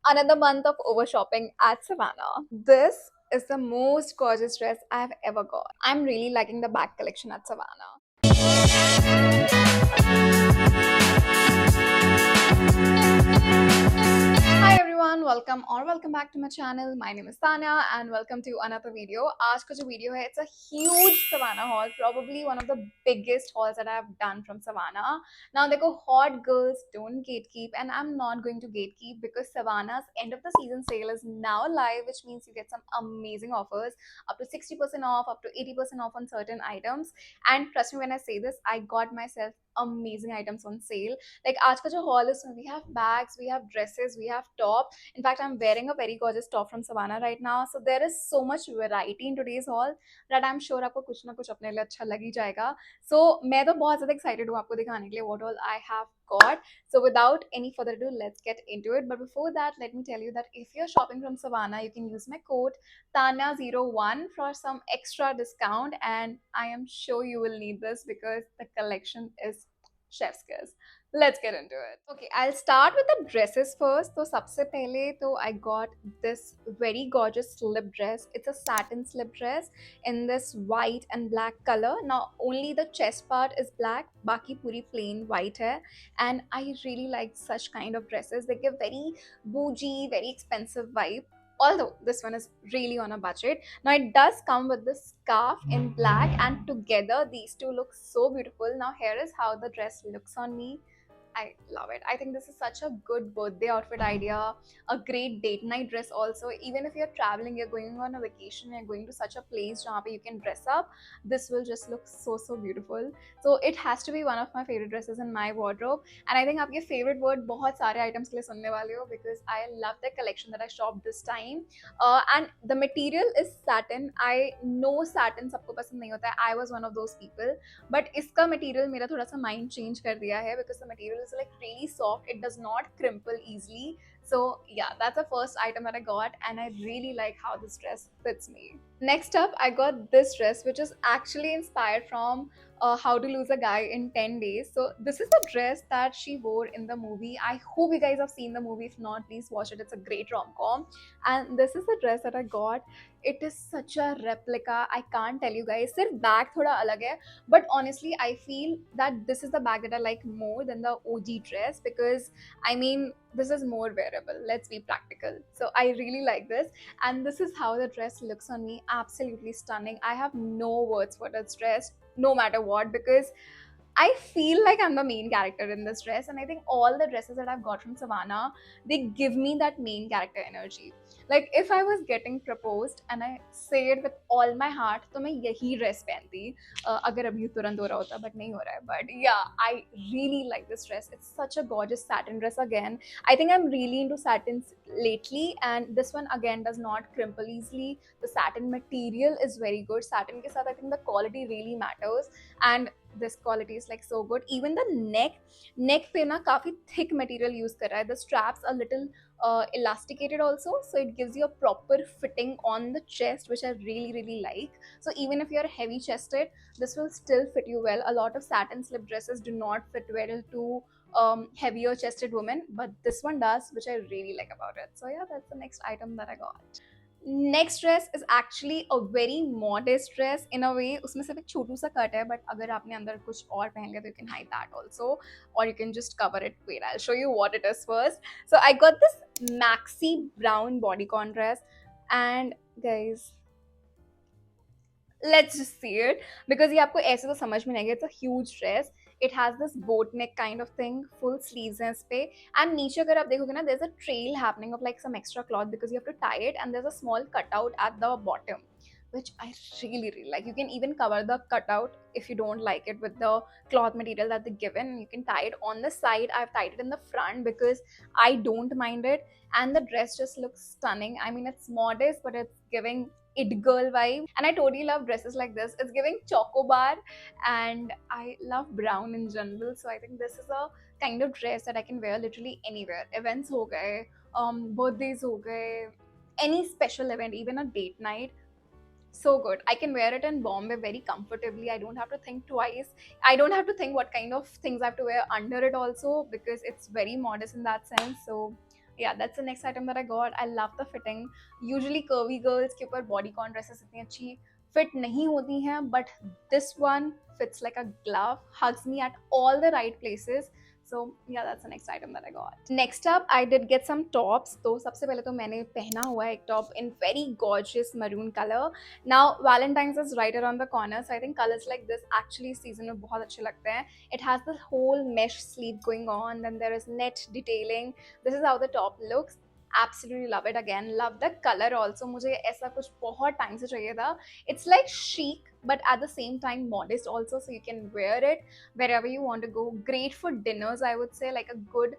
Another month of over shopping at Savannah. This is the most gorgeous dress I've ever got. I'm really liking the bag collection at Savannah. Hi everyone, welcome back to my channel. My name is Tanya and welcome to another video. आज का जो video है, it's a huge Savannah haul, probably one of the biggest hauls that I've done from Savannah. Now देखो, hot girls don't gatekeep and I'm not going to gatekeep because Savannah's end of the season sale is now live, which means you get some amazing offers, up to 60% off, up to 80% off on certain items. And trust me when I say this, I got myself amazing items on sale. Like आज का जो haul is, we have bags, we have dresses, we have top. In fact, I'm wearing a very gorgeous top from Savannah right now. So there is so much variety in today's haul that I'm sure आपको कुछ ना कुछ अपने लिए अच्छा लग ही जाएगा. So मैं तो बहुत ज़्यादा excited हूँ आपको दिखाने के लिए what all I have got. So without any further ado, let's get into it. But before that, let me tell you that if you're shopping from Savannah, you can use my code TANYA01 for some extra discount, and I am sure you will need this because the collection is chef's kiss. Let's get into it. Okay, I'll start with the dresses first. So सबसे पहले तो I got this very gorgeous slip dress. It's a satin slip dress in this white and black color. Now only the chest part is black, बाकी पूरी plain white है. And I really like such kind of dresses. They give very bougie, very expensive vibe. Although this one is really on a budget. Now it does come with this scarf in black, and together these two look so beautiful. Now here is how the dress looks on me. I love it. I think this is such a good birthday outfit idea, a great date night dress also. Even if you're traveling, you're going on a vacation, you're going to such a place where you can dress up, this will just look so beautiful. So it has to be one of my favorite dresses in my wardrobe. And I think आपके favorite word बहुत सारे items के लिए सुनने वाले हो because I love the collection that I shopped this time. And the material is satin. I know satin सबको पसंद नहीं होता है. I was one of those people. But इसका material मेरा थोड़ा सा mind change कर दिया है because the material is like really soft. It does not crimple easily. So yeah, that's the first item that I got, and I really like how this dress fits me. Next up, I got this dress, which is actually inspired from How to Lose a Guy in 10 Days. So this is the dress that she wore in the movie. I hope you guys have seen the movie. If not, please watch it. It's a great rom-com. And this is the dress that I got. It is such a replica. I can't tell you guys. सिर्फ bag थोड़ा अलग है, but honestly I feel that this is the bag that I like more than the OG dress because I mean this is more wearable. Let's be practical. So I really like this, and this is how the dress looks on me. Absolutely stunning. I have no words for this dress no matter what because I feel like I'm the main character in this dress, and I think all the dresses that I've got from Savannah, they give me that main character energy. Like if I was getting proposed and I say it with all my heart, तो मैं यही dress पहनती अगर अभी तुरंत हो रहा होता, but नहीं हो रहा है. But yeah, I really like this dress. It's such a gorgeous satin dress again. I think I'm really into satins lately, and this one again does not crimple easily. The satin material is very good. Satin के साथ I think the quality really matters, and this quality is like so good. Even the neck पे ना काफी thick material use कर रहा है. The straps a little elasticated also, so it gives you a proper fitting on the chest, which I really like. So even if you're heavy chested, this will still fit you well. A lot of satin slip dresses do not fit well to heavier chested women, but this one does, which I really like about it. So yeah, that's the next item that I got. Next dress is actually a very modest dress in a way. उसमें सिर्फ एक छोटू सा cut है, but अगर आपने अंदर कुछ और पहन लिया तो you can hide that also, और you can just cover it. Wait, I will show you what it is first. So I got this maxi brown bodycon dress, and guys let's just see it because ये आपको ऐसे तो समझ में नहीं आएगा. It's a huge dress. It has this boat neck kind of thing, full sleeves हैं इस पे, and नीचे अगर आप देखोगे ना, there's a trail happening of like some extra cloth because you have to tie it, and there's a small cutout at the bottom, which I really like. You can even cover the cutout if you don't like it with the cloth material that they given. You can tie it on the side. I've tied it in the front because I don't mind it, and the dress just looks stunning. I mean, it's modest, but it's giving it girl vibe, and I totally love dresses like this. It's giving chocobar, and I love brown in general, so I think this is a kind of dress that I can wear literally anywhere. Events ho gaye, birthdays ho gaye, any special event, even a date night. So good. I can wear it in Bombay very comfortably. I don't have to think twice. I don't have to think what kind of things I have to wear under it also because it's very modest in that sense. So Yeah, that's the next item that I got. I love the fitting. Usually curvy girls के ऊपर bodycon dresses इतनी अच्छी fit नहीं होती हैं, but this one fits like a glove, hugs me at all the right places. So yeah, that's the next item that I got. Next up, I did get some tops. तो सबसे पहले तो मैंने पहना हुआ है एक top in very gorgeous maroon color. Now Valentine's is right around the corner, so I think colors like this actually इस season में बहुत अच्छे लगते हैं. It has the whole mesh sleeve going on, then there is net detailing. This is how the top looks. Absolutely love it. Again, love the color also. मुझे ऐसा कुछ बहुत टाइम से चाहिए था. It's like chic but at the same time modest also, so you can wear it wherever you want to go. Great for dinners, I would say, like a good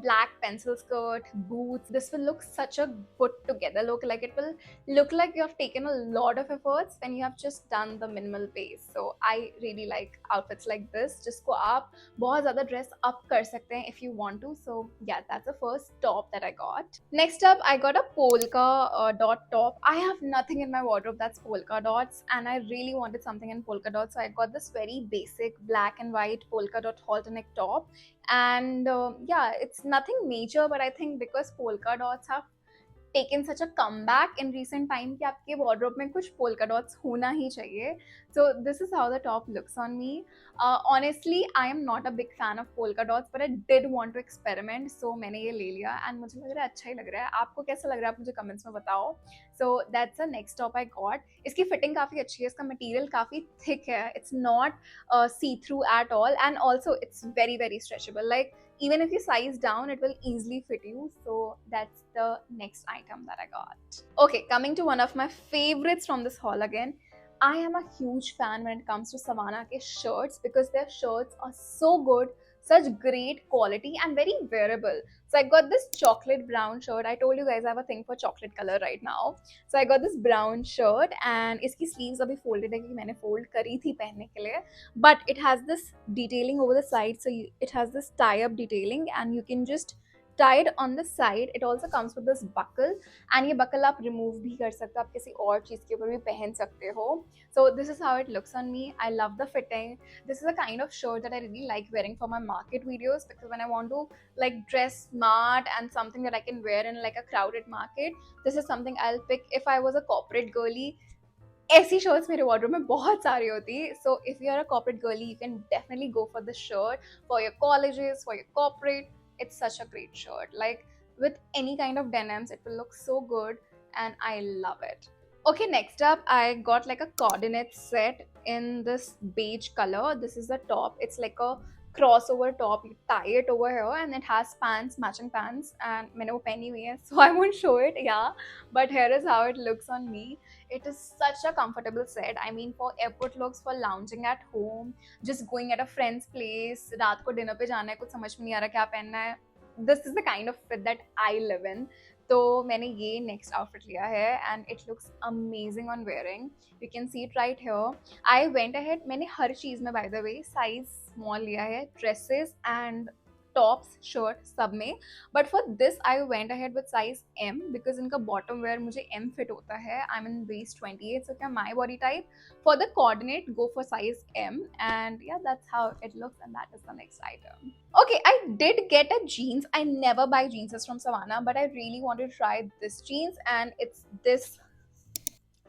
black pencil skirt, boots. This will look such a put together look. Like it will look like you have taken a lot of efforts when you have just done the minimal base. So I really like outfits like this, जिसको आप बहुत ज़्यादा dress up कर सकते हैं if you want to. So yeah, that's the first top that I got. Next up, I got a polka dot top. I have nothing in my wardrobe that's polka dots, and I really wanted something in polka dots, so I got this very basic black and white polka dot halter neck top. And yeah, it's nothing major, but I think because polka dots have taken such a comeback in recent time कि आपके wardrobe में कुछ polka dots होना ही चाहिए. So this is how the top looks on me. Honestly, I am not a big fan of polka dots, but I did want to experiment, so मैंने ये ले लिया and मुझे लग रहा है अच्छा ही लग रहा है. आपको कैसा लग रहा है आप मुझे comments में बताओ. So that's the next top I got. इसकी fitting काफ़ी अच्छी है, इसका material काफ़ी thick है. It's not see-through at all, and also it's very very stretchable. Like even if you size down, it will easily fit you. So that's the next item that I got. Okay, coming to one of my favorites from this haul again. I am a huge fan when it comes to Savannah ke shirts, because their shirts are so good, such great quality and very wearable. So I got this chocolate brown shirt. I told you guys I have a thing for chocolate color right now. So I got this brown shirt and इसकी sleeves अभी folded है क्योंकि मैंने fold करी थी पहनने के लिए. But it has this detailing over the side, so it has this tie-up detailing and you can just tie it on the side. It also comes with this buckle, and ये buckle आप remove भी कर सकते हो, आप किसी और चीज़ के ऊपर भी पहन सकते हो. So this is how it looks on me. I love the fitting. This is a kind of shirt that I really like wearing for my market videos, because when I want to like dress smart and something that I can wear in like a crowded market, this is something I'll pick. If I was a corporate girly, ऐसी shirts मेरे wardrobe में बहुत सारी होती. So if you are a corporate girly, you can definitely go for this shirt for your colleges, for your corporate. It's such a great shirt. Like with any kind of denims, it will look so good, and I love it. Okay, next up, I got like a coordinate set in this beige color. This is the top. It's like a crossover top. You tie it over here, and it has pants, matching pants, and मैंने वो पहनी हुई है, so I won't show it. Yeah, but here is how it looks on me. It is such a comfortable set. I mean, for airport looks, for lounging at home, just going at a friend's place, रात को dinner पे जाना है, कुछ समझ में नहीं आ रहा क्या पहनना है. This is the kind of fit that I live in. तो मैंने ये next outfit लिया है, and it looks amazing on wearing. You can see it right here. I went ahead, मैंने हर चीज़ में by the way size small लिया है, dresses and tops shirt सब में. But for this I went ahead with size M, because इनका bottom wear मुझे M fit होता है. I am in waist 28, so क्या my body type. For the coordinate go for size M, and yeah that's how it looks, and that is the next item. Okay, I did get a jeans. I never buy jeans from Savannah, but I really wanted to try this jeans, and it's this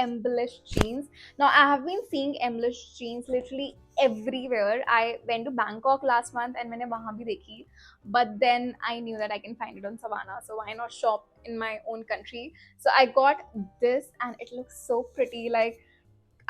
embellished jeans. Now I have been seeing embellished jeans literally everywhere. I went to Bangkok last month and मैंने वहाँ भी देखी, but then I knew that I can find it on Savannah, so why not shop in my own country. So I got this and it looks so pretty. Like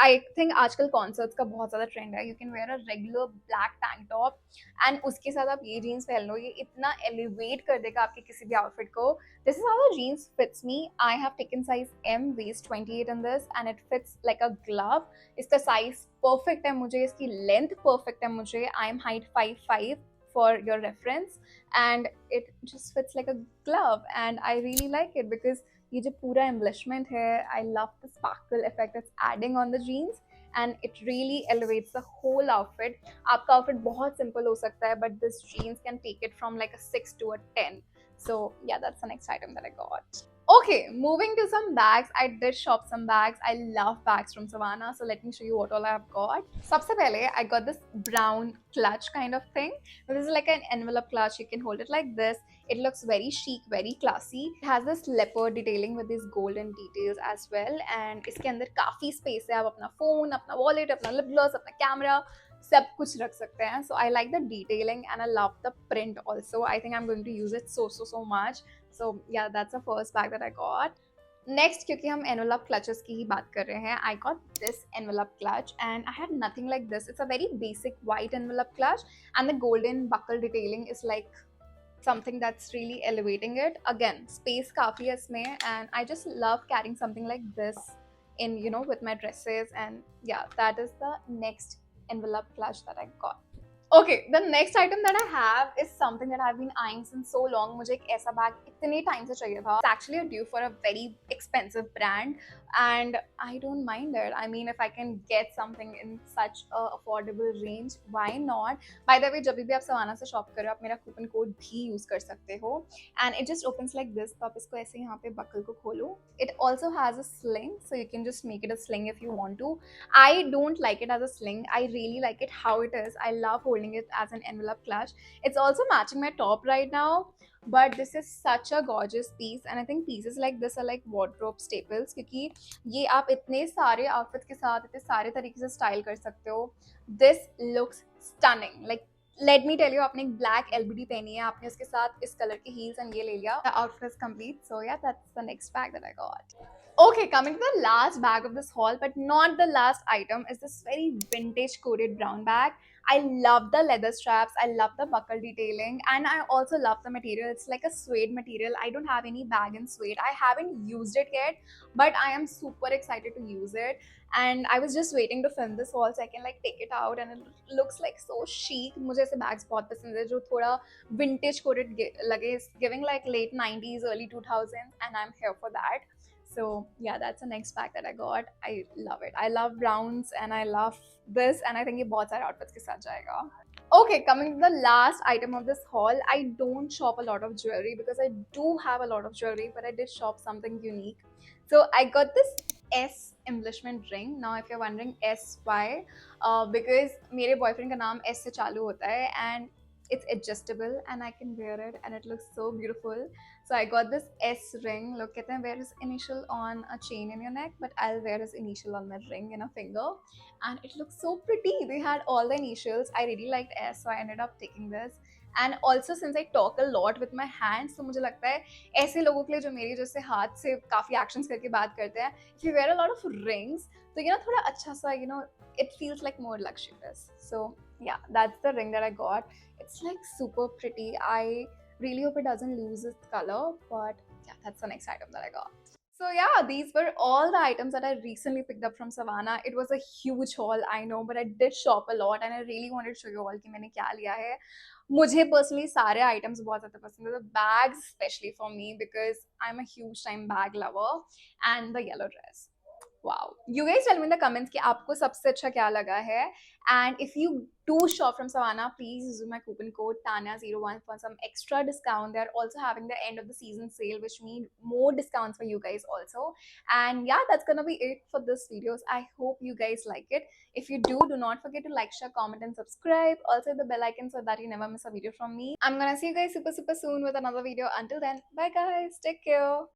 I think आजकल concerts का बहुत ज़्यादा trend है. You can wear a regular black tank top and उसके साथ आप ये jeans पहन लो. ये इतना एलिवेट कर देगा आपके किसी भी आउटफिट को. This is how the jeans fits me. I have taken size M, waist 28 in this, and it fits like a glove. इसका साइज परफेक्ट है मुझे, इसकी लेंथ परफेक्ट है मुझे. I am height 5'5" for your reference, and it just fits like a glove, and I really like it because ये जो पूरा embellishment है, I love the sparkle effect it's adding on the jeans, and it really elevates the whole outfit. आपका outfit बहुत simple हो सकता है, but this jeans can take it from like a 6 to a 10. So yeah, that's the next item that I got. Okay, moving to some bags. I did shop some bags. I love bags from Savannah, so let me show you what all I have got. Sabse pehle, I got this brown clutch kind of thing. This is like an envelope clutch. You can hold it like this. It looks very chic, very classy. It has this leopard detailing with these golden details as well. And इसके अंदर काफी space है. आप अपना phone, अपना wallet, अपना lip gloss, अपना camera सब कुछ रख सकते हैं. So I like the detailing and I love the print also. I think I'm going to use it so much. So yeah, that's the first bag that I got. Next, क्योंकि हम envelope clutches की ही बात कर रहे हैं, I got this envelope clutch and I had nothing like this. It's a very basic white envelope clutch and the golden buckle detailing is like something that's really elevating it. Again, space काफी है इसमें and I just love carrying something like this in, you know, with my dresses. And yeah, that is the next envelope clutch that I got. Okay, the next item that I have is something that I've been eyeing since so long. मुझे एक ऐसा bag इतने time से चाहिए था. It's actually a due for a very expensive brand and I don't mind it. I mean, if I can get something in such a affordable range, why not? By the way, जब भी आप savanna से shop करो, आप मेरा coupon code भी use कर सकते हो. And it just opens like this. तो आप इसको ऐसे यहाँ पे बकल को खोलो. It also has a sling, so you can just make it a sling if you want to. I don't like it as a sling. I really like it how it is. I love holding it as an envelope clutch. It's also matching my top right now. But this is such a gorgeous piece and I think pieces like this are like wardrobe staples क्योंकि ये आप इतने सारे outfits के साथ इतने सारे तरीके से स्टाइल कर सकते हो. This looks stunning. Like let me tell you, आपने एक black LBD पहनी है, आपने उसके साथ इस कलर के heels and ये ले लिया. The outfit is complete. So yeah, that's the next bag that I got. Okay, coming to the last bag of this haul, but not the last item, is this very vintage coated brown bag. I love the leather straps, I love the buckle detailing, and I also love the material. It's like a suede material. I don't have any bag in suede. I haven't used it yet, but I am super excited to use it. And I was just waiting to film this haul so I can like take it out, and it looks like so chic. मुझे ऐसे bags बहुत पसंद है जो थोड़ा vintage coated लगे, giving like late 90s, early 2000s, and I'm here for that. So yeah, that's the next bag that I got. I love it. I love browns and I love this, and I think ये बहुत सारे outfits के साथ जाएगा. Okay, coming to the last item of this haul, I don't shop a lot of jewelry because I do have a lot of jewelry, but I did shop something unique. So I got this S embellishment ring. Now if you're wondering S why, because मेरे boyfriend का नाम S से चालू होता है and it's adjustable and I can wear it and it looks so beautiful. So I got this S ring. Look at him, wear his initial on a chain in your neck, but I'll wear his initial on my ring in a finger. And it looks so pretty. They had all the initials. I really liked S, so I ended up taking this. And also since I talk a lot with my hands, so मुझे लगता है ऐसे लोगों के लिए जो मेरी जैसे हाथ से काफी actions करके बात करते हैं, if you wear a lot of rings, तो you know थोड़ा अच्छा सा, you know, it feels like more luxurious. So yeah, that's the ring that I got. It's like super pretty. I really hope it doesn't lose its color, but yeah, that's the next item that I got. So yeah, these were all the items that I recently picked up from Savannah. It was a huge haul, I know, but I did shop a lot and I really wanted to show you all कि मैंने क्या लिया है. मुझे personally सारे items बहुत ज़्यादा पसंद है. The bags especially for me because I'm a huge time bag lover, and the yellow dress. Wow. You guys tell me in the comments कि आपको सबसे अच्छा क्या लगा है. And if you do shop from Savannah, please use my coupon code TANYA01 for some extra discount. They're also having the end of the season sale, which means more discounts for you guys also. And yeah, that's gonna be it for this video. I hope you guys like it. If you do not forget to like, share, comment, and subscribe. Also hit the bell icon so that you never miss a video from me. I'm gonna see you guys super soon with another video. Until then, bye guys. Take care.